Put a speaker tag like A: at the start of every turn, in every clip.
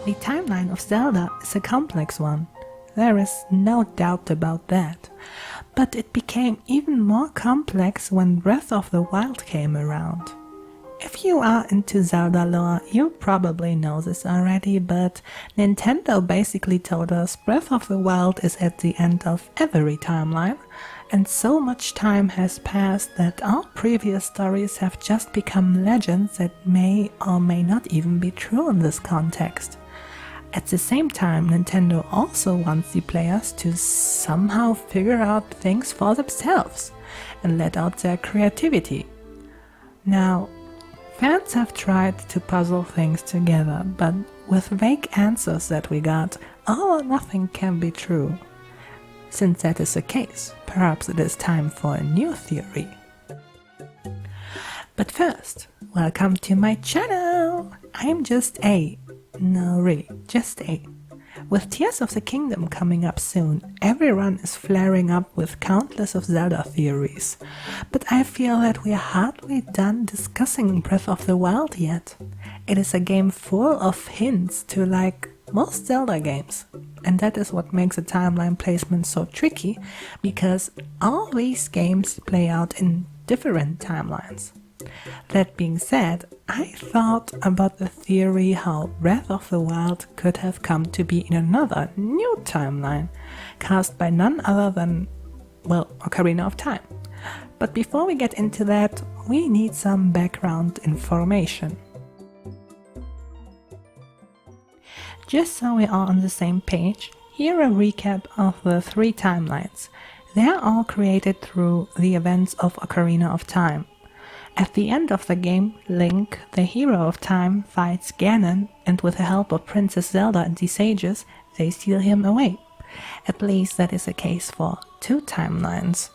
A: The timeline of Zelda is a complex one. There is no doubt about that. But it became even more complex when Breath of the Wild came around. If you are into Zelda lore, you probably know this already, but Nintendo basically told us Breath of the Wild is at the end of every timeline, and so much time has passed that all previous stories have just become legends that may or may not even be true in this context. At the same time, Nintendo also wants the players to somehow figure out things for themselves and let out their creativity. Now, fans have tried to puzzle things together, but with vague answers that we got, all or nothing can be true. Since that is the case, perhaps it is time for a new theory. But first, welcome to my channel! I'm just A. No, really, just A. With Tears of the Kingdom coming up soon, everyone is flaring up with countless of Zelda theories. But I feel that we are hardly done discussing Breath of the Wild yet. It is a game full of hints to like most Zelda games. And that is what makes the timeline placement so tricky, because all these games play out in different timelines. That being said, I thought about the theory how Breath of the Wild could have come to be in another new timeline, cast by none other than, well, Ocarina of Time. But before we get into that, we need some background information. Just so we are on the same page, here a recap of the 3 timelines. They are all created through the events of Ocarina of Time. At the end of the game, Link, the hero of time, fights Ganon, and with the help of Princess Zelda and the sages, they steal him away. At least that is the case for 2 timelines.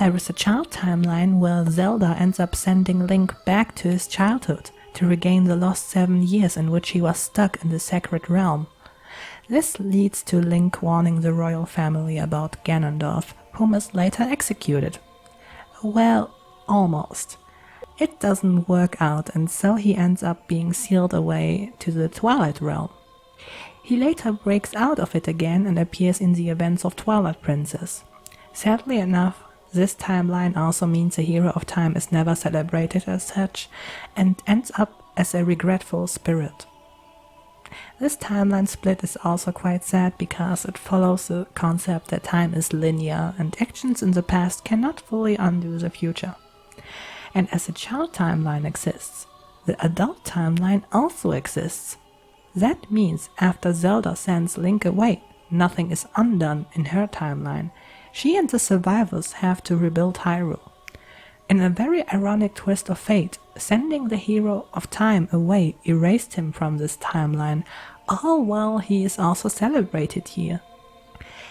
A: There is a child timeline where Zelda ends up sending Link back to his childhood to regain the lost 7 years in which he was stuck in the Sacred Realm. This leads to Link warning the royal family about Ganondorf, whom is later executed. Well, almost. It doesn't work out, and so he ends up being sealed away to the Twilight Realm. He later breaks out of it again and appears in the events of Twilight Princess. Sadly enough, this timeline also means the hero of time is never celebrated as such and ends up as a regretful spirit. This timeline split is also quite sad because it follows the concept that time is linear and actions in the past cannot fully undo the future. And as a child timeline exists, the adult timeline also exists. That means after Zelda sends Link away, nothing is undone in her timeline. She and the survivors have to rebuild Hyrule. In a very ironic twist of fate, sending the hero of time away erased him from this timeline, all while he is also celebrated here.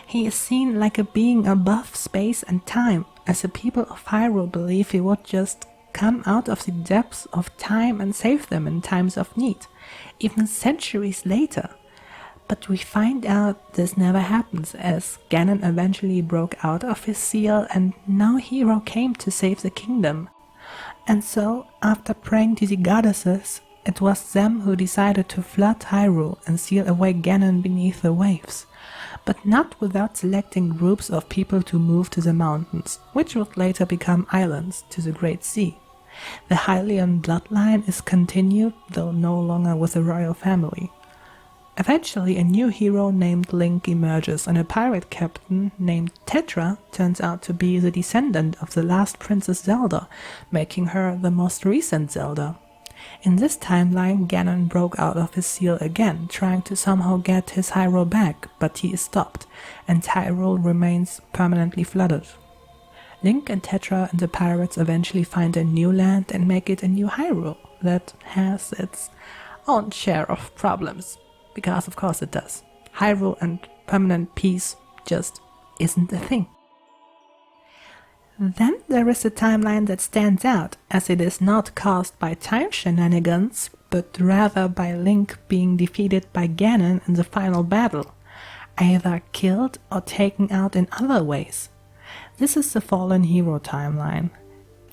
A: He is seen like a being above space and time, as the people of Hyrule believe he would just come out of the depths of time and save them in times of need, even centuries later. But we find out this never happens, as Ganon eventually broke out of his seal and no hero came to save the kingdom. And so, after praying to the goddesses, it was them who decided to flood Hyrule and seal away Ganon beneath the waves. But not without selecting groups of people to move to the mountains, which would later become islands to the Great Sea. The Hylian bloodline is continued, though no longer with the royal family. Eventually a new hero named Link emerges, and a pirate captain named Tetra turns out to be the descendant of the last Princess Zelda, making her the most recent Zelda. In this timeline, Ganon broke out of his seal again, trying to somehow get his Hyrule back, but he is stopped, and Hyrule remains permanently flooded. Link and Tetra and the pirates eventually find a new land and make it a new Hyrule that has its own share of problems, because of course it does. Hyrule and permanent peace just isn't a thing. Then there is a timeline that stands out, as it is not caused by time shenanigans, but rather by Link being defeated by Ganon in the final battle, either killed or taken out in other ways. This is the Fallen Hero timeline.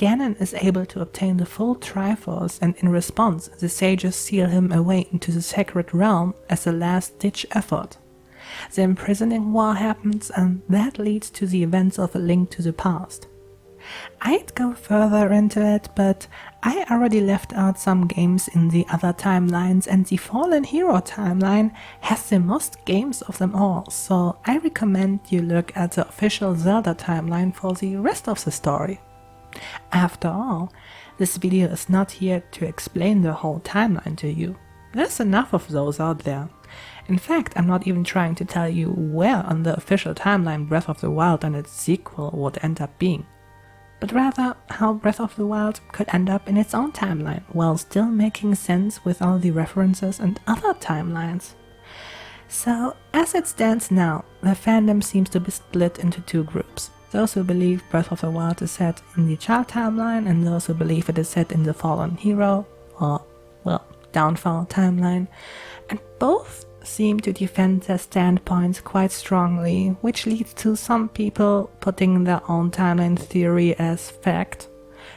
A: Ganon is able to obtain the full Triforce, and in response, the sages seal him away into the Sacred Realm as a last-ditch effort. The imprisoning war happens, and that leads to the events of A Link to the Past. I'd go further into it, but I already left out some games in the other timelines, and the Fallen Hero timeline has the most games of them all, so I recommend you look at the official Zelda timeline for the rest of the story. After all, this video is not here to explain the whole timeline to you. There's enough of those out there. In fact, I'm not even trying to tell you where on the official timeline Breath of the Wild and its sequel would end up being, but rather how Breath of the Wild could end up in its own timeline, while still making sense with all the references and other timelines. So, as it stands now, the fandom seems to be split into two groups. Those who believe Breath of the Wild is set in the Child timeline, and those who believe it is set in the Fallen Hero, or, well, Downfall timeline, and both seem to defend their standpoints quite strongly, which leads to some people putting their own timeline theory as fact.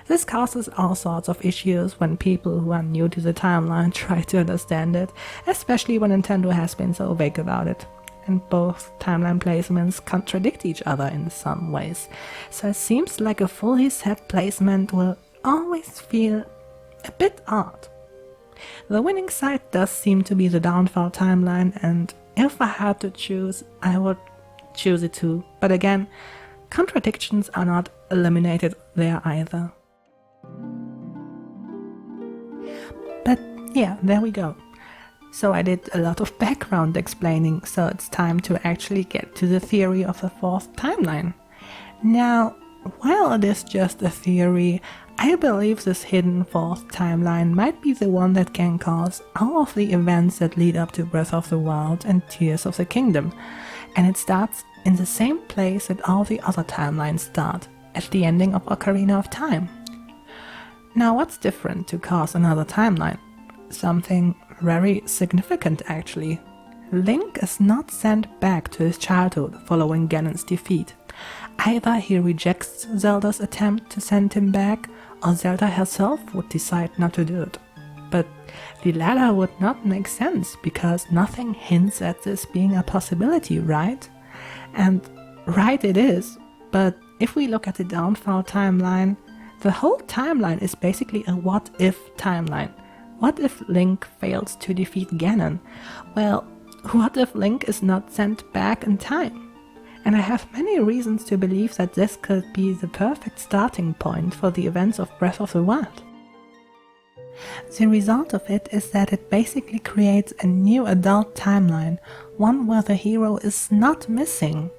A: This causes all sorts of issues when people who are new to the timeline try to understand it, especially when Nintendo has been so vague about it. And both timeline placements contradict each other in some ways, so it seems like a fully set placement will always feel a bit odd. The winning side does seem to be the Downfall timeline, and if I had to choose, I would choose it too. But again, contradictions are not eliminated there either. But yeah, there we go. So I did a lot of background explaining, so it's time to actually get to the theory of the fourth timeline. Now, while it is just a theory, I believe this hidden fourth timeline might be the one that can cause all of the events that lead up to Breath of the Wild and Tears of the Kingdom, and it starts in the same place that all the other timelines start, at the ending of Ocarina of Time. Now, what's different to cause another timeline? Something very significant, actually. Link is not sent back to his childhood following Ganon's defeat. Either he rejects Zelda's attempt to send him back, or Zelda herself would decide not to do it. But the latter would not make sense, because nothing hints at this being a possibility, right? And right it is, but if we look at the Downfall timeline, the whole timeline is basically a what-if timeline. What if Link fails to defeat Ganon? Well, what if Link is not sent back in time? And I have many reasons to believe that this could be the perfect starting point for the events of Breath of the Wild. The result of it is that it basically creates a new adult timeline, one where the hero is not missing.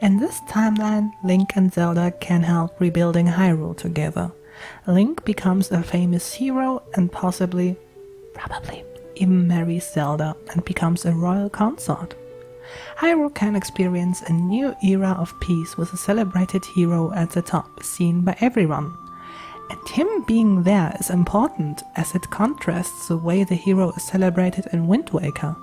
A: In this timeline, Link and Zelda can help rebuilding Hyrule together. Link becomes a famous hero and probably even marries Zelda and becomes a royal consort. Hyrule can experience a new era of peace with a celebrated hero at the top, seen by everyone. And him being there is important, as it contrasts the way the hero is celebrated in Wind Waker.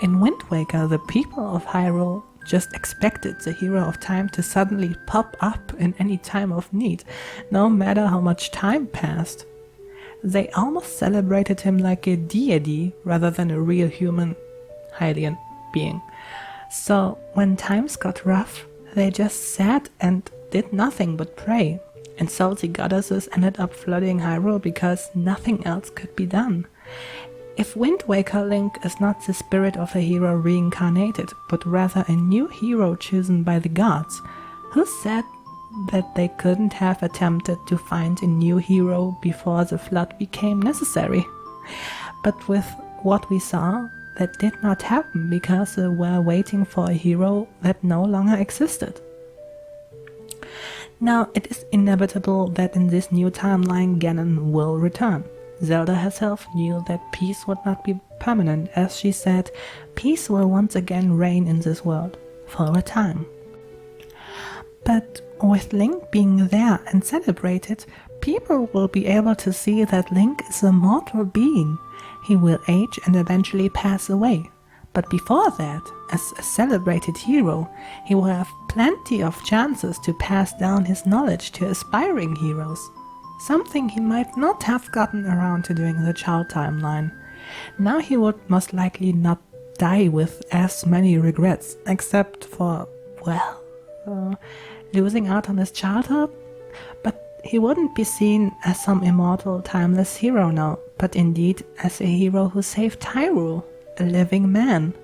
A: In Wind Waker, the people of Hyrule just expected the hero of time to suddenly pop up in any time of need, no matter how much time passed. They almost celebrated him like a deity rather than a real human Hylian being. So when times got rough, they just sat and did nothing but pray. And so the goddesses ended up flooding Hyrule because nothing else could be done. If Wind Waker Link is not the spirit of a hero reincarnated, but rather a new hero chosen by the gods, who said that they couldn't have attempted to find a new hero before the flood became necessary? But with what we saw, that did not happen because they were waiting for a hero that no longer existed. Now, it is inevitable that in this new timeline Ganon will return. Zelda herself knew that peace would not be permanent, as she said, peace will once again reign in this world, for a time. But with Link being there and celebrated, people will be able to see that Link is a mortal being. He will age and eventually pass away. But before that, as a celebrated hero, he will have plenty of chances to pass down his knowledge to aspiring heroes. something he might not have gotten around to doing in the child timeline. Now he would most likely not die with as many regrets, except for, losing out on his childhood. But he wouldn't be seen as some immortal, timeless hero now, but indeed as a hero who saved Hyrule, a living man.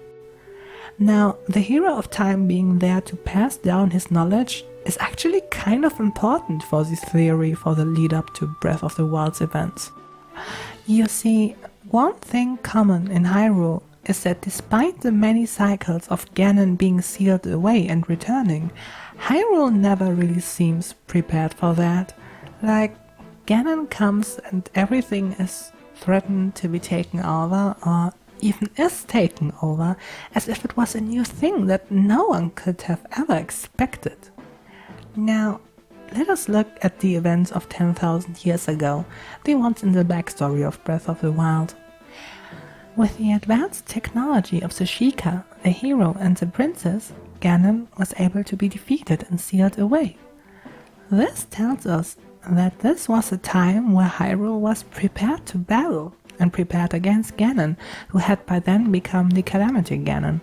A: Now, the hero of time being there to pass down his knowledge is actually kind of important for this theory for the lead up to Breath of the Wild's events. You see, one thing common in Hyrule is that despite the many cycles of Ganon being sealed away and returning, Hyrule never really seems prepared for that. Like, Ganon comes and everything is threatened to be taken over, or even is taken over, as if it was a new thing that no one could have ever expected. Now, let us look at the events of 10,000 years ago, the ones in the backstory of Breath of the Wild. With the advanced technology of the Sheikah, the hero and the princess, Ganon was able to be defeated and sealed away. This tells us that this was a time where Hyrule was prepared to battle, and prepared against Ganon, who had by then become the Calamity Ganon.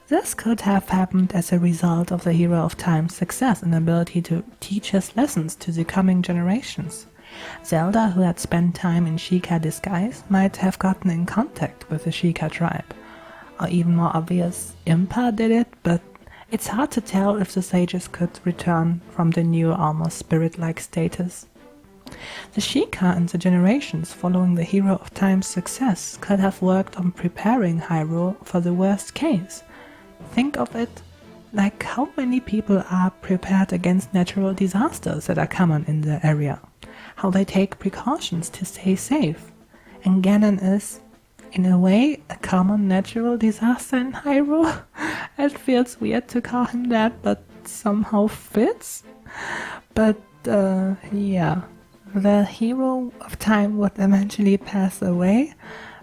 A: This could have happened as a result of the Hero of Time's success and ability to teach his lessons to the coming generations. Zelda, who had spent time in Sheikah disguise, might have gotten in contact with the Sheikah tribe. Or even more obvious, Impa did it, but it's hard to tell if the sages could return from the new, almost spirit-like status. The Sheikah and the generations following the Hero of Time's success could have worked on preparing Hyrule for the worst case. Think of it like how many people are prepared against natural disasters that are common in the area, how they take precautions to stay safe. And Ganon is, in a way, a common natural disaster in Hyrule. It feels weird to call him that, but somehow fits. But yeah. The Hero of Time would eventually pass away,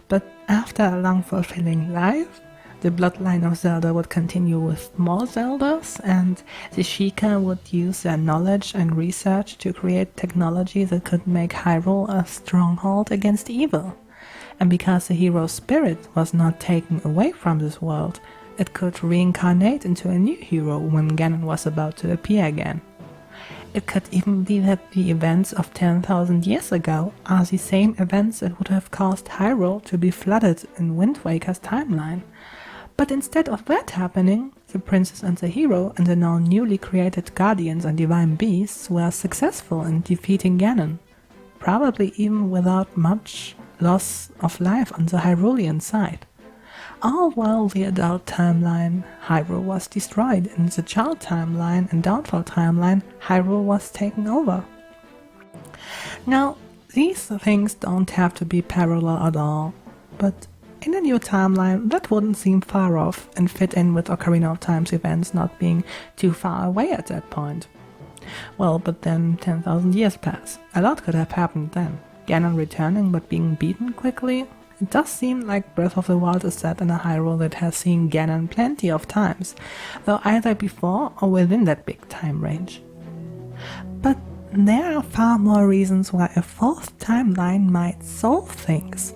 A: but after a long fulfilling life, the bloodline of Zelda would continue with more Zeldas, and the Sheikah would use their knowledge and research to create technology that could make Hyrule a stronghold against evil. And because the hero's spirit was not taken away from this world, it could reincarnate into a new hero when Ganon was about to appear again. It could even be that the events of 10,000 years ago are the same events that would have caused Hyrule to be flooded in Wind Waker's timeline. But instead of that happening, the princess and the hero and the now newly created guardians and divine beasts were successful in defeating Ganon, probably even without much loss of life on the Hyrulean side. All while the adult timeline, Hyrule was destroyed. In the child timeline and downfall timeline, Hyrule was taken over. Now, these things don't have to be parallel at all, but in a new timeline, that wouldn't seem far off and fit in with Ocarina of Time's events not being too far away at that point. Well, but then 10,000 years pass. A lot could have happened then. Ganon returning but being beaten quickly. It does seem like Breath of the Wild is set in a Hyrule that has seen Ganon plenty of times, though either before or within that big time range. But there are far more reasons why a fourth timeline might solve things.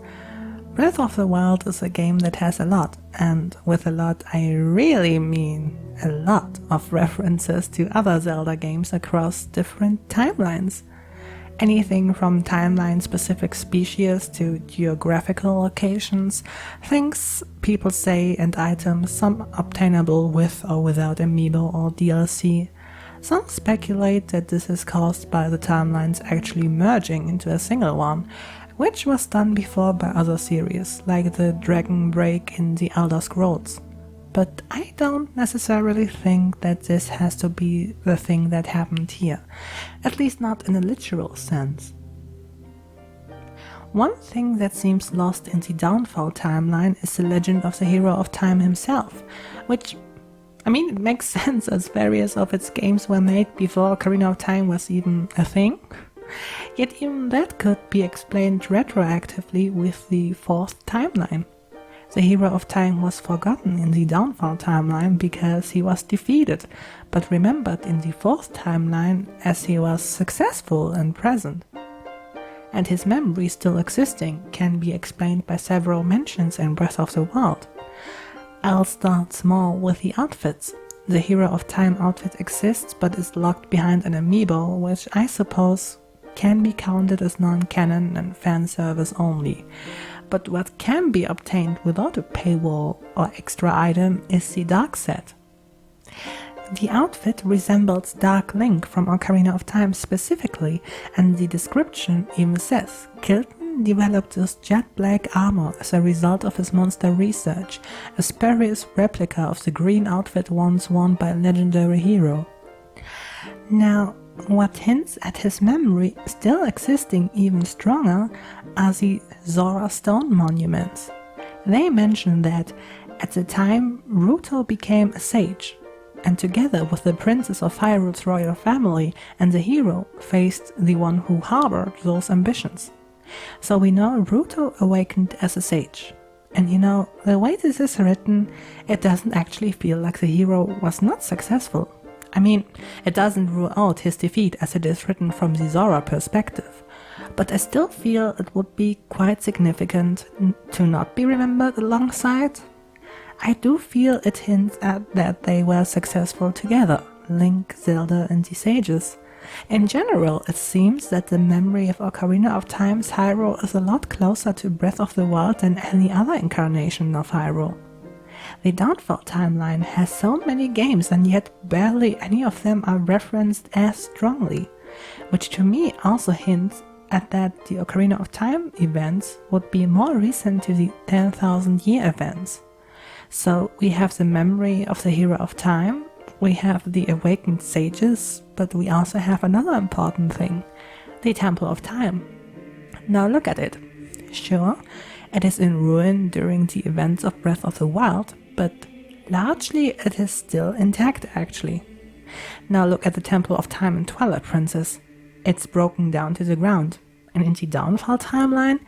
A: Breath of the Wild is a game that has a lot, and with a lot I really mean a lot of references to other Zelda games across different timelines. Anything from timeline-specific species to geographical locations, things people say and items, some obtainable with or without amiibo or DLC. Some speculate that this is caused by the timelines actually merging into a single one, which was done before by other series, like the Dragon Break in the Elder Scrolls. But I don't necessarily think that this has to be the thing that happened here, at least not in a literal sense. One thing that seems lost in the Downfall timeline is the legend of the Hero of Time himself, which, it makes sense as various of its games were made before Ocarina of Time was even a thing. Yet even that could be explained retroactively with the fourth timeline. The Hero of Time was forgotten in the Downfall timeline because he was defeated, but remembered in the fourth timeline as he was successful and present. and his memory still existing can be explained by several mentions in Breath of the Wild. I'll start small with the outfits. The Hero of Time outfit exists but is locked behind an amiibo, which I suppose can be counted as non-canon and fan service only. But what can be obtained without a paywall or extra item is the Dark set. The outfit resembles Dark Link from Ocarina of Time specifically, and the description even says, Kilton developed this jet black armor as a result of his monster research, a spurious replica of the green outfit once worn by a legendary hero. Now, what hints at his memory still existing even stronger are the Zora Stone monuments. They mention that at the time Ruto became a sage, and together with the princes of Hyrule's royal family and the hero faced the one who harbored those ambitions. So we know Ruto awakened as a sage. And the way this is written, it doesn't actually feel like the hero was not successful. I mean, it doesn't rule out his defeat as it is written from the Zora perspective, but I still feel it would be quite significant to not be remembered alongside. I do feel it hints at that they were successful together, Link, Zelda and the sages. In general, it seems that the memory of Ocarina of Time's Hyrule is a lot closer to Breath of the Wild than any other incarnation of Hyrule. The Downfall timeline has so many games and yet barely any of them are referenced as strongly, which to me also hints at that the Ocarina of Time events would be more recent to the 10,000 year events. So we have the memory of the Hero of Time, we have the awakened sages, but we also have another important thing, the Temple of Time. Now look at it. Sure, it is in ruin during the events of Breath of the Wild, but largely it is still intact actually. Now look at the Temple of Time in Twilight Princess. It's broken down to the ground, and in the Downfall timeline,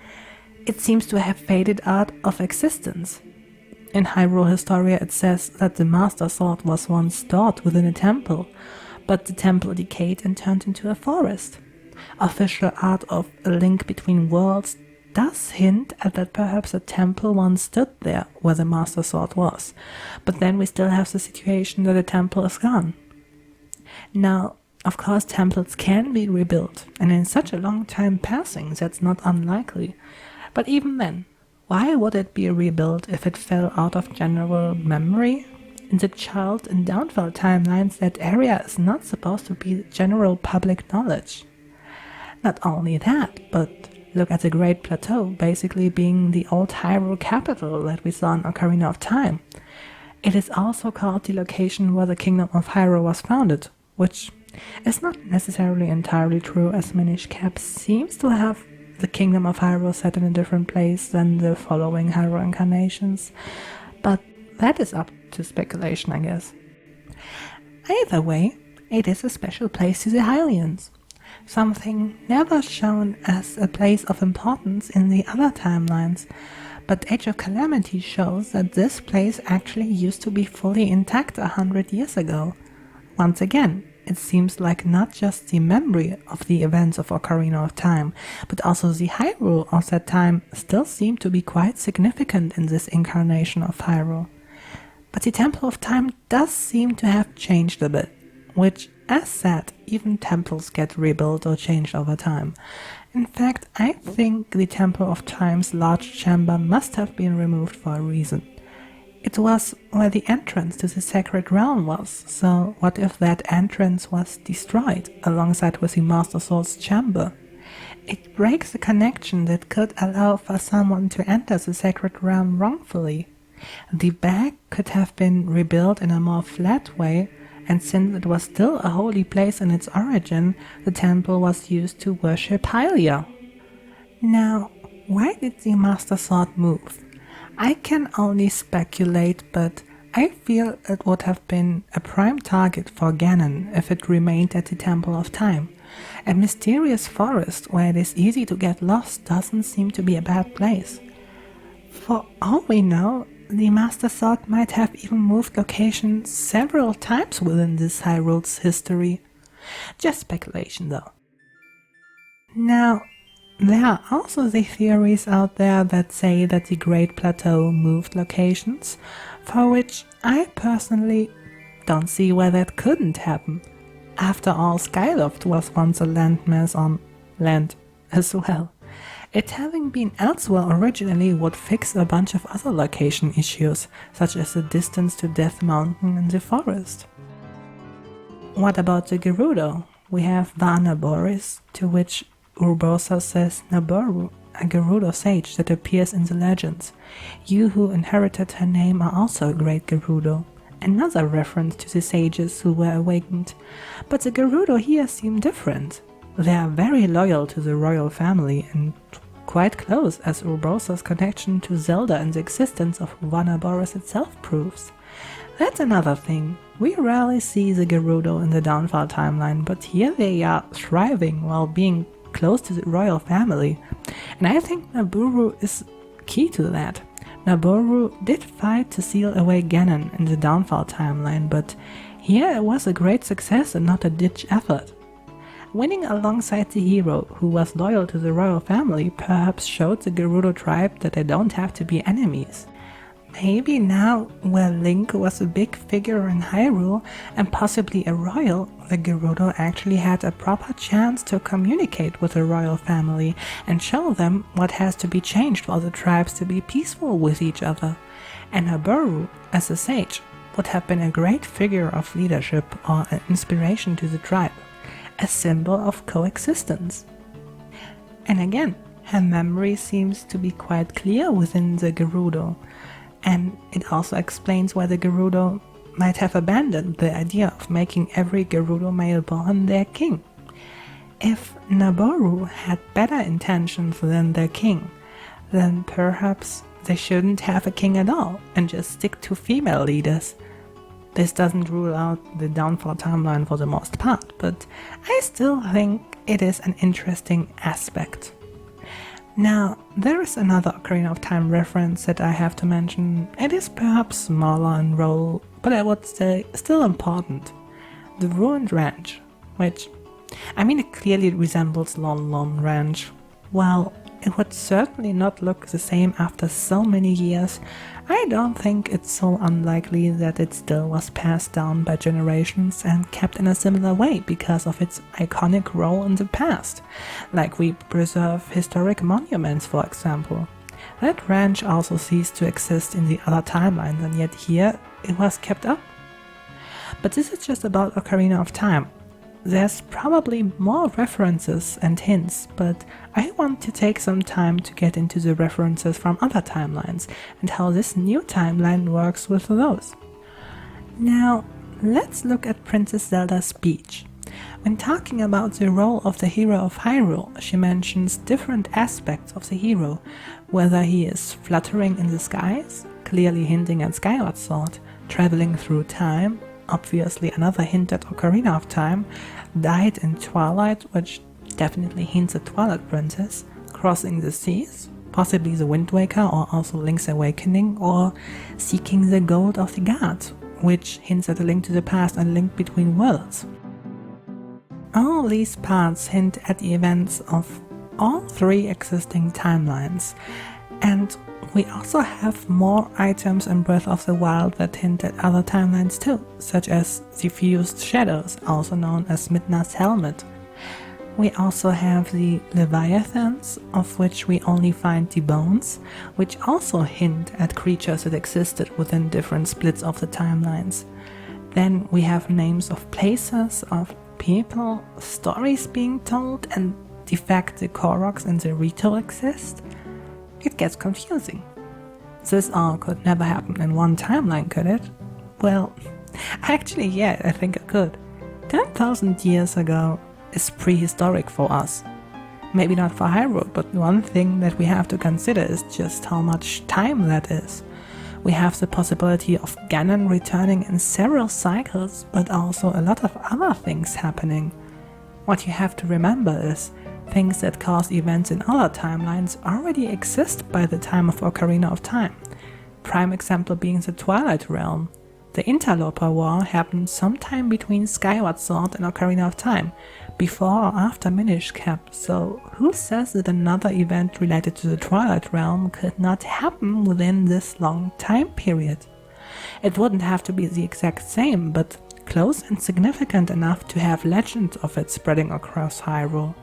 A: it seems to have faded out of existence. In Hyrule Historia it says that the Master Sword was once stored within a temple, but the temple decayed and turned into a forest. Official art of A Link Between Worlds does hint at that perhaps a temple once stood there where the Master Sword was, but then we still have the situation that the temple is gone. Now, of course temples can be rebuilt, and in such a long time passing that's not unlikely, but even then, why would it be rebuilt if it fell out of general memory? In the Child and Downfall timelines, that area is not supposed to be general public knowledge. Not only that, but look at the Great Plateau basically being the old Hyrule capital that we saw in Ocarina of Time. It is also called the location where the Kingdom of Hyrule was founded, which is not necessarily entirely true, as Minish Cap seems to have the Kingdom of Hyrule set in a different place than the following Hyrule incarnations, but that is up to speculation, I guess. Either way, it is a special place to the Hylians, something never shown as a place of importance in the other timelines, but Age of Calamity shows that this place actually used to be fully intact 100 years ago. Once again, it seems like not just the memory of the events of Ocarina of Time, but also the Hyrule of that time still seem to be quite significant in this incarnation of Hyrule. But the Temple of Time does seem to have changed a bit, which, as said, even temples get rebuilt or changed over time. In fact, I think the Temple of Time's large chamber must have been removed for a reason. It was where the entrance to the Sacred Realm was, so what if that entrance was destroyed alongside with the Master Sword's chamber? It breaks a connection that could allow for someone to enter the Sacred Realm wrongfully. The bag could have been rebuilt in a more flat way, and since it was still a holy place in its origin, the temple was used to worship Hylia. Now, why did the Master Sword move? I can only speculate, but I feel it would have been a prime target for Ganon if it remained at the Temple of Time. A mysterious forest where it is easy to get lost doesn't seem to be a bad place. For all we know, the Master Sword might have even moved locations several times within this Hyrule's history. Just speculation though. Now, There are also the theories out there that say that the Great Plateau moved locations, for which I personally don't see why that couldn't happen. After all, Skyloft was once a landmass on land as well. It having been elsewhere originally would fix a bunch of other location issues, such as the distance to Death Mountain in the forest. What about the Gerudo? We have Vanaboris, to which Urbosa says Naboru, a Gerudo sage that appears in the legends. You who inherited her name are also a great Gerudo. Another reference to the sages who were awakened. But the Gerudo here seem different. They are very loyal to the royal family and quite close, as Urbosa's connection to Zelda and the existence of Vanaboris itself proves. That's another thing. We rarely see the Gerudo in the Downfall timeline, but here they are thriving while being close to the royal family. And I think Naboru is key to that. Naboru did fight to seal away Ganon in the Downfall timeline, but here it was a great success and not a ditch effort. Winning alongside the hero, who was loyal to the royal family, perhaps showed the Gerudo tribe that they don't have to be enemies. Maybe now, where Link was a big figure in Hyrule and possibly a royal, the Gerudo actually had a proper chance to communicate with the royal family and show them what has to be changed for the tribes to be peaceful with each other. And Naboru, as a sage, would have been a great figure of leadership or an inspiration to the tribe, a symbol of coexistence. And again, her memory seems to be quite clear within the Gerudo. And it also explains why the Gerudo might have abandoned the idea of making every Gerudo male born their king. If Naboru had better intentions than their king, then perhaps they shouldn't have a king at all and just stick to female leaders. This doesn't rule out the Downfall timeline for the most part, but I still think it is an interesting aspect. Now, there is another Ocarina of Time reference that I have to mention. It is perhaps smaller in role, but I would say still important. The Ruined Ranch, which, it clearly resembles Lon Lon Ranch. While it would certainly not look the same after so many years, I don't think it's so unlikely that it still was passed down by generations and kept in a similar way because of its iconic role in the past, like we preserve historic monuments, for example. That ranch also ceased to exist in the other timelines, and yet here it was kept up. But this is just about Ocarina of Time. There's probably more references and hints, but I want to take some time to get into the references from other timelines and how this new timeline works with those. Now, let's look at Princess Zelda's speech. When talking about the role of the hero of Hyrule, she mentions different aspects of the hero, whether he is fluttering in the skies, clearly hinting at Skyward Sword, traveling through time, obviously another hint at Ocarina of Time, died in Twilight, which definitely hints at Twilight Princess, crossing the seas, possibly the Wind Waker or also Link's Awakening, or seeking the gold of the gods, which hints at a link to the past and link between worlds. All these parts hint at the events of all three existing timelines, and we also have more items in Breath of the Wild that hint at other timelines too, such as the Fused Shadows, also known as Midna's Helmet. We also have the Leviathans, of which we only find the bones, which also hint at creatures that existed within different splits of the timelines. Then we have names of places, of people, stories being told, and the fact the Koroks and the Rito exist. It gets confusing. This all could never happen in one timeline, could it? Well, actually, yeah, I think it could. 10,000 years ago is prehistoric for us. Maybe not for Hyrule, but one thing that we have to consider is just how much time that is. We have the possibility of Ganon returning in several cycles, but also a lot of other things happening. What you have to remember is things that cause events in other timelines already exist by the time of Ocarina of Time. Prime example being the Twilight Realm. The Interloper War happened sometime between Skyward Sword and Ocarina of Time, before or after Minish Cap, so who says that another event related to the Twilight Realm could not happen within this long time period? It wouldn't have to be the exact same, but close and significant enough to have legend of it spreading across Hyrule.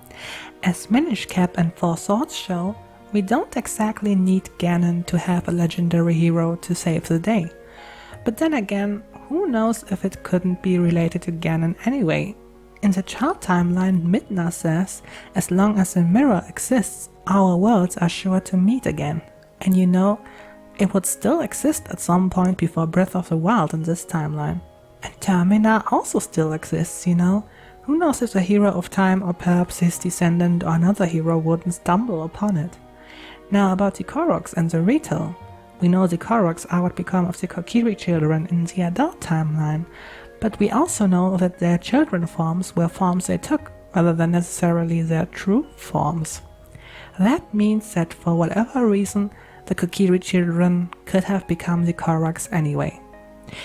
A: As Minish Cap and Four Swords show, we don't exactly need Ganon to have a legendary hero to save the day. But then again, who knows if it couldn't be related to Ganon anyway? In the chart timeline, Midna says, as long as a mirror exists, our worlds are sure to meet again. And you know, it would still exist at some point before Breath of the Wild in this timeline. And Termina also still exists, you know. Who knows if the hero of time or perhaps his descendant or another hero wouldn't stumble upon it. Now about the Koroks and the Rito. We know the Koroks are what become of the Kokiri children in the adult timeline, but we also know that their children forms were forms they took, rather than necessarily their true forms. That means that for whatever reason, the Kokiri children could have become the Koroks anyway.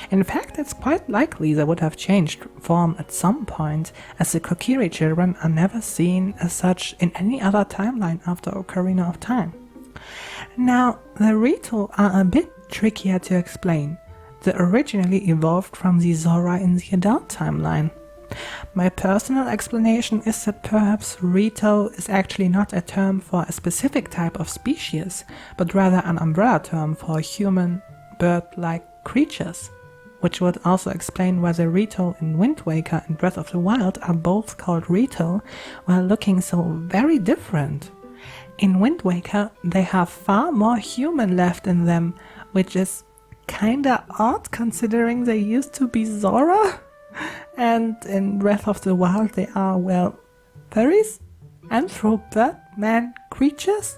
A: In fact, it's quite likely they would have changed form at some point, as the Kokiri children are never seen as such in any other timeline after Ocarina of Time. Now, the Rito are a bit trickier to explain. They originally evolved from the Zora in the adult timeline. My personal explanation is that perhaps Rito is actually not a term for a specific type of species, but rather an umbrella term for human, bird-like creatures, which would also explain why the Rito in Wind Waker and Breath of the Wild are both called Rito, while looking so very different. In Wind Waker, they have far more human left in them, which is kinda odd considering they used to be Zora. And in Breath of the Wild they are, well, fairies? Anthro-bird-man creatures?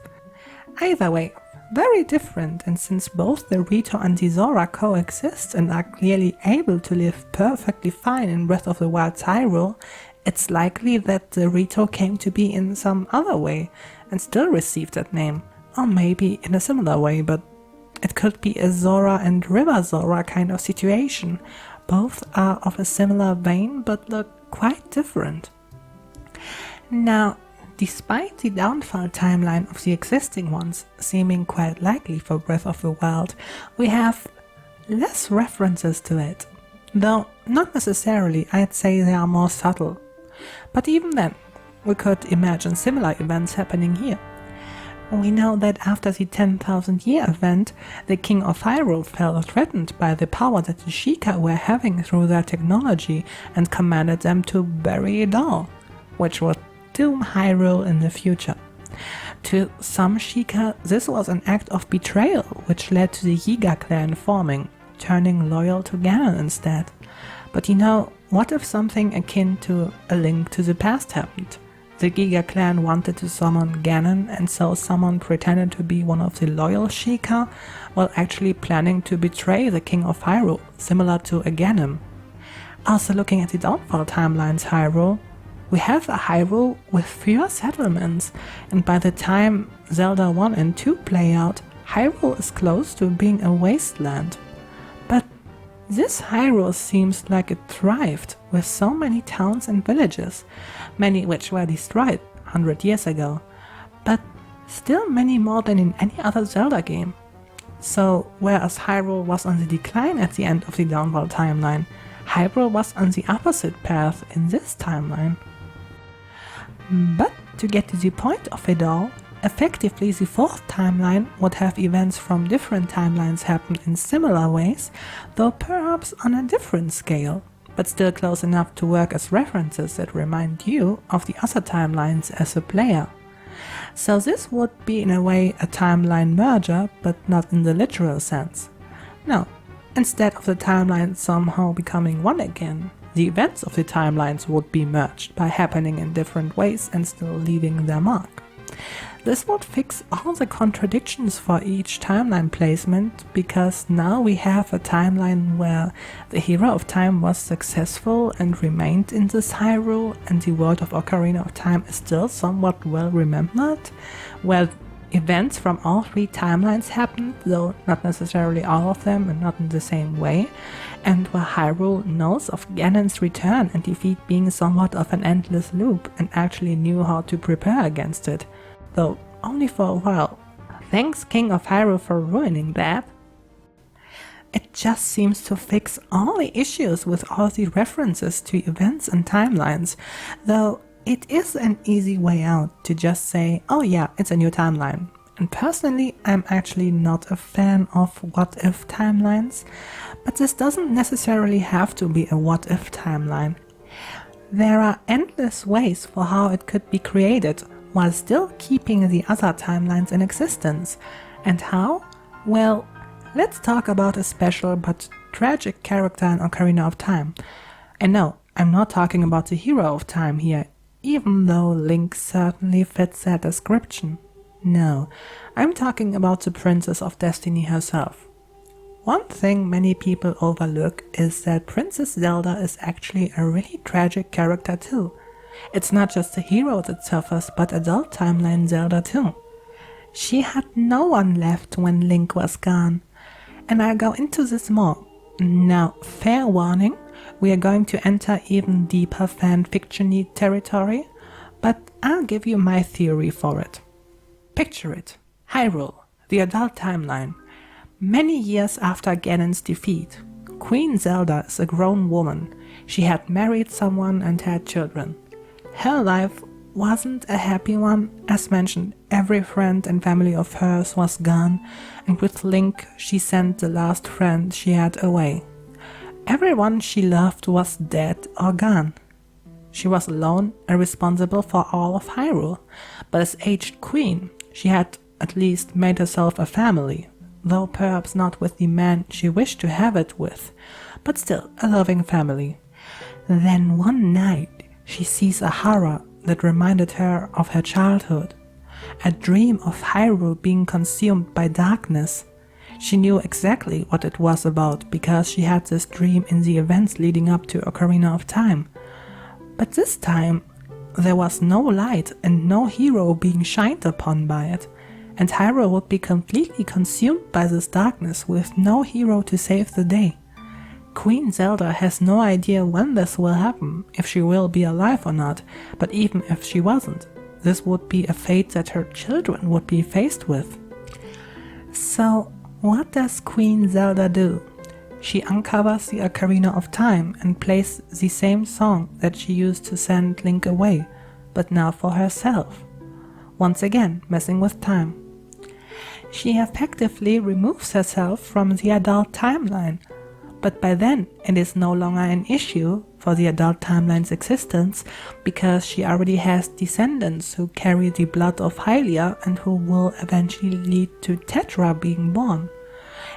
A: Either way, very different, and since both the Rito and the Zora coexist and are clearly able to live perfectly fine in Breath of the Wild's Hyrule, it's likely that the Rito came to be in some other way and still received that name. Or maybe in a similar way, but it could be a Zora and River Zora kind of situation. Both are of a similar vein but look quite different. Now, despite the downfall timeline of the existing ones seeming quite likely for Breath of the Wild, we have less references to it. Though not necessarily, I'd say they are more subtle. But even then, we could imagine similar events happening here. We know that after the 10,000 year event, the King of Hyrule felt threatened by the power that the Sheikah were having through their technology and commanded them to bury it all, which would doom Hyrule in the future. To some Sheikah, this was an act of betrayal which led to the Yiga clan forming, turning loyal to Ganon instead. But you know, what if something akin to a link to the past happened? The Giga clan wanted to summon Ganon, and so someone pretended to be one of the loyal Sheikah, while actually planning to betray the King of Hyrule, similar to a Ganon. Also looking at the downfall timeline's Hyrule, we have a Hyrule with fewer settlements, and by the time Zelda 1 and 2 play out, Hyrule is close to being a wasteland. But this Hyrule seems like it thrived, with so many towns and villages, many which were destroyed 100 years ago, but still many more than in any other Zelda game. So, whereas Hyrule was on the decline at the end of the downfall timeline, Hyrule was on the opposite path in this timeline. But to get to the point of it all, effectively the fourth timeline would have events from different timelines happen in similar ways, though perhaps on a different scale, but still close enough to work as references that remind you of the other timelines as a player. So this would be in a way a timeline merger, but not in the literal sense. No, instead of the timelines somehow becoming one again, the events of the timelines would be merged by happening in different ways and still leaving their mark. This would fix all the contradictions for each timeline placement, because now we have a timeline where the hero of time was successful and remained in this Hyrule, and the world of Ocarina of Time is still somewhat well remembered, where Events from all three timelines happened, though not necessarily all of them and not in the same way, and where Hyrule knows of Ganon's return and defeat being somewhat of an endless loop and actually knew how to prepare against it, though only for a while. Thanks King of Hyrule for ruining that. It just seems to fix all the issues with all the references to events and timelines, though it is an easy way out to just say, oh yeah, it's a new timeline. And personally, I'm actually not a fan of what-if timelines, but this doesn't necessarily have to be a what-if timeline. There are endless ways for how it could be created while still keeping the other timelines in existence. And how? Well, let's talk about a special but tragic character in Ocarina of Time. And no, I'm not talking about the hero of time here, even though Link certainly fits that description. No, I'm talking about the Princess of Destiny herself. One thing many people overlook is that Princess Zelda is actually a really tragic character too. It's not just the hero that suffers, but adult timeline Zelda too. She had no one left when Link was gone. And I'll go into this more. Now, fair warning, we are going to enter even deeper fanfiction-y territory, but I'll give you my theory for it. Picture it. Hyrule, the adult timeline. Many years after Ganon's defeat, Queen Zelda is a grown woman. She had married someone and had children. Her life wasn't a happy one. As mentioned, every friend and family of hers was gone, and with Link she sent the last friend she had away. Everyone she loved was dead or gone. She was alone and responsible for all of Hyrule, but as aged queen, she had at least made herself a family, though perhaps not with the man she wished to have it with, but still a loving family. Then one night she sees a horror that reminded her of her childhood, a dream of Hyrule being consumed by darkness. She knew exactly what it was about because she had this dream in the events leading up to Ocarina of Time. But this time there was no light and no hero being shined upon by it, and Hyrule would be completely consumed by this darkness with no hero to save the day. Queen Zelda has no idea when this will happen, if she will be alive or not, but even if she wasn't, this would be a fate that her children would be faced with. So, what does Queen Zelda do? She uncovers the Ocarina of Time and plays the same song that she used to send Link away, but now for herself. Once again, messing with time. She effectively removes herself from the adult timeline, but by then it is no longer an issue for the adult timeline's existence because she already has descendants who carry the blood of Hylia and who will eventually lead to Tetra being born.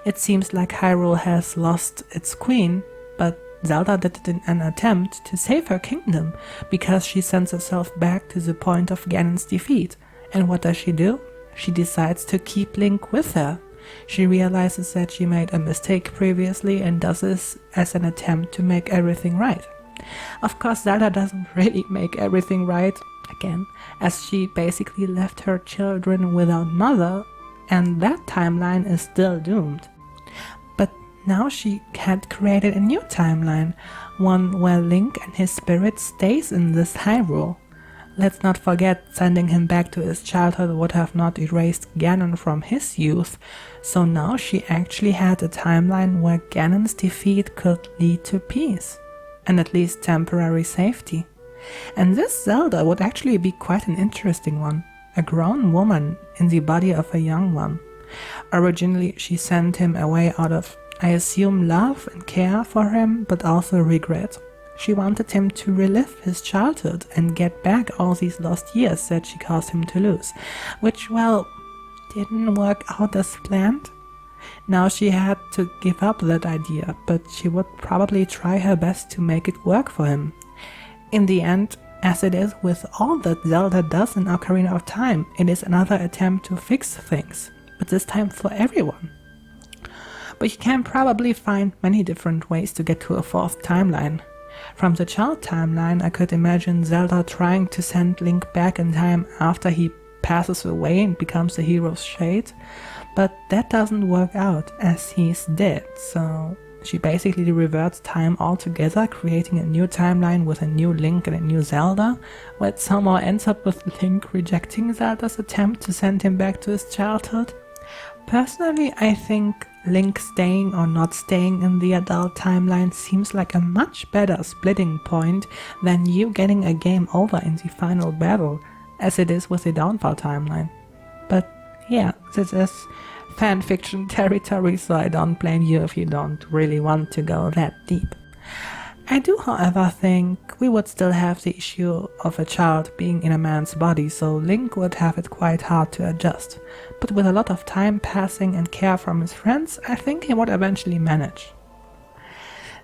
A: It seems like Hyrule has lost its queen, but Zelda did it in an attempt to save her kingdom because she sends herself back to the point of Ganon's defeat. And what does she do? She decides to keep Link with her. She realizes that she made a mistake previously and does this as an attempt to make everything right. Of course, Zelda doesn't really make everything right, again, as she basically left her children without mother, and that timeline is still doomed. But now she had created a new timeline, one where Link and his spirit stays in this Hyrule. Let's not forget, sending him back to his childhood would have not erased Ganon from his youth, so now she actually had a timeline where Ganon's defeat could lead to peace, and at least temporary safety. And this Zelda would actually be quite an interesting one, a grown woman in the body of a young one. Originally she sent him away out of, I assume, love and care for him, but also regret. She wanted him to relive his childhood and get back all these lost years that she caused him to lose, which, well, didn't work out as planned. Now she had to give up that idea, but she would probably try her best to make it work for him. In the end, as it is with all that Zelda does in Ocarina of Time, it is another attempt to fix things, but this time for everyone. But you can probably find many different ways to get to a fourth timeline. From the child timeline, I could imagine Zelda trying to send Link back in time after he passes away and becomes the hero's shade, but that doesn't work out as he's dead, so she basically reverts time altogether, creating a new timeline with a new Link and a new Zelda, where it somehow ends up with Link rejecting Zelda's attempt to send him back to his childhood. Personally, I think Link staying or not staying in the adult timeline seems like a much better splitting point than you getting a game over in the final battle, as it is with the Downfall timeline. But yeah, this is fanfiction territory, so I don't blame you if you don't really want to go that deep. I do, however, think we would still have the issue of a child being in a man's body, so Link would have it quite hard to adjust. But with a lot of time passing and care from his friends, I think he would eventually manage.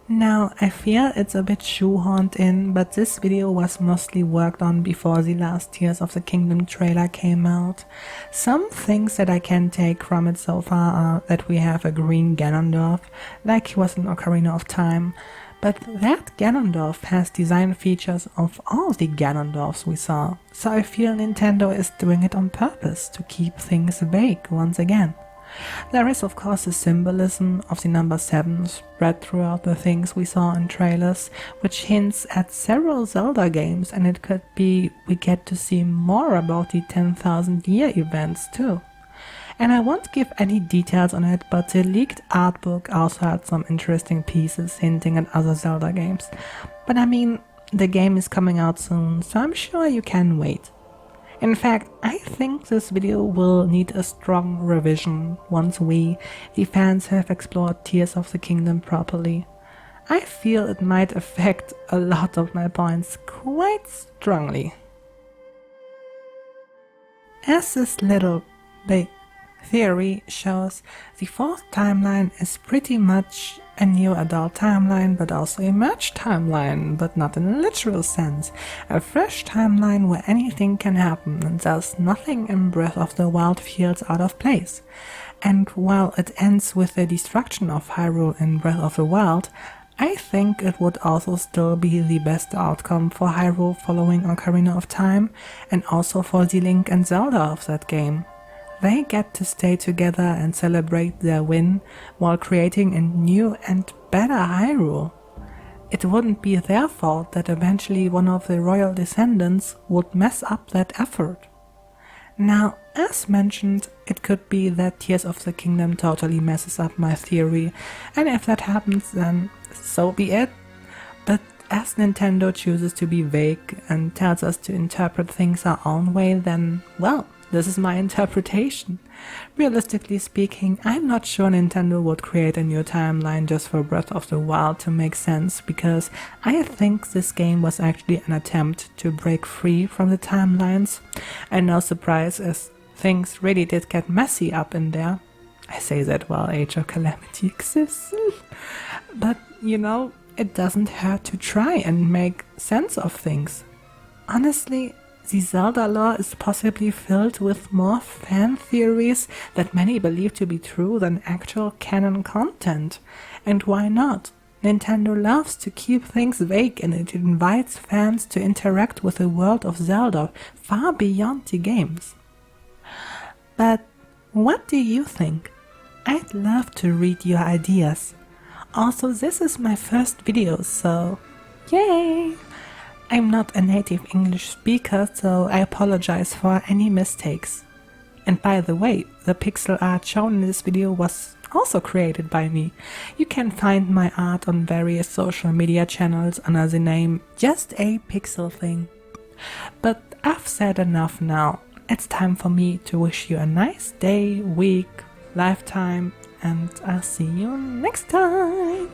A: Now, I feel it's a bit shoehorned in, but this video was mostly worked on before the last Tears of the Kingdom trailer came out. Some things that I can take from it so far are that we have a green Ganondorf, like he was in Ocarina of Time, but that Ganondorf has design features of all the Ganondorfs we saw, so I feel Nintendo is doing it on purpose to keep things vague once again. There is of course the symbolism of the number 7 spread throughout the things we saw in trailers, which hints at several Zelda games, and it could be we get to see more about the 10,000 year events too. And I won't give any details on it, but the leaked art book also had some interesting pieces hinting at other Zelda games. But I mean, the game is coming out soon, so I'm sure you can wait. In fact, I think this video will need a strong revision once we, the fans, have explored Tears of the Kingdom properly. I feel it might affect a lot of my points quite strongly. As this little big theory shows, the fourth timeline is pretty much a new adult timeline, but also a merged timeline, but not in a literal sense. A fresh timeline where anything can happen, and thus nothing in Breath of the Wild feels out of place. And while it ends with the destruction of Hyrule in Breath of the Wild, I think it would also still be the best outcome for Hyrule following Ocarina of Time, and also for the Link and Zelda of that game. They get to stay together and celebrate their win while creating a new and better Hyrule. It wouldn't be their fault that eventually one of the royal descendants would mess up that effort. Now, as mentioned, it could be that Tears of the Kingdom totally messes up my theory, and if that happens, then so be it. But as Nintendo chooses to be vague and tells us to interpret things our own way, then, well, this is my interpretation. Realistically speaking, I'm not sure Nintendo would create a new timeline just for Breath of the Wild to make sense, because I think this game was actually an attempt to break free from the timelines. And no surprise, as things really did get messy up in there. I say that while Age of Calamity exists. But, you know, it doesn't hurt to try and make sense of things. Honestly, the Zelda lore is possibly filled with more fan theories that many believe to be true than actual canon content. And why not? Nintendo loves to keep things vague, and it invites fans to interact with the world of Zelda far beyond the games. But what do you think? I'd love to read your ideas. Also, this is my first video, so yay! I'm not a native English speaker, so I apologize for any mistakes. And by the way, the pixel art shown in this video was also created by me. You can find my art on various social media channels under the name Just a Pixel Thing. But I've said enough now. It's time for me to wish you a nice day, week, lifetime, and I'll see you next time.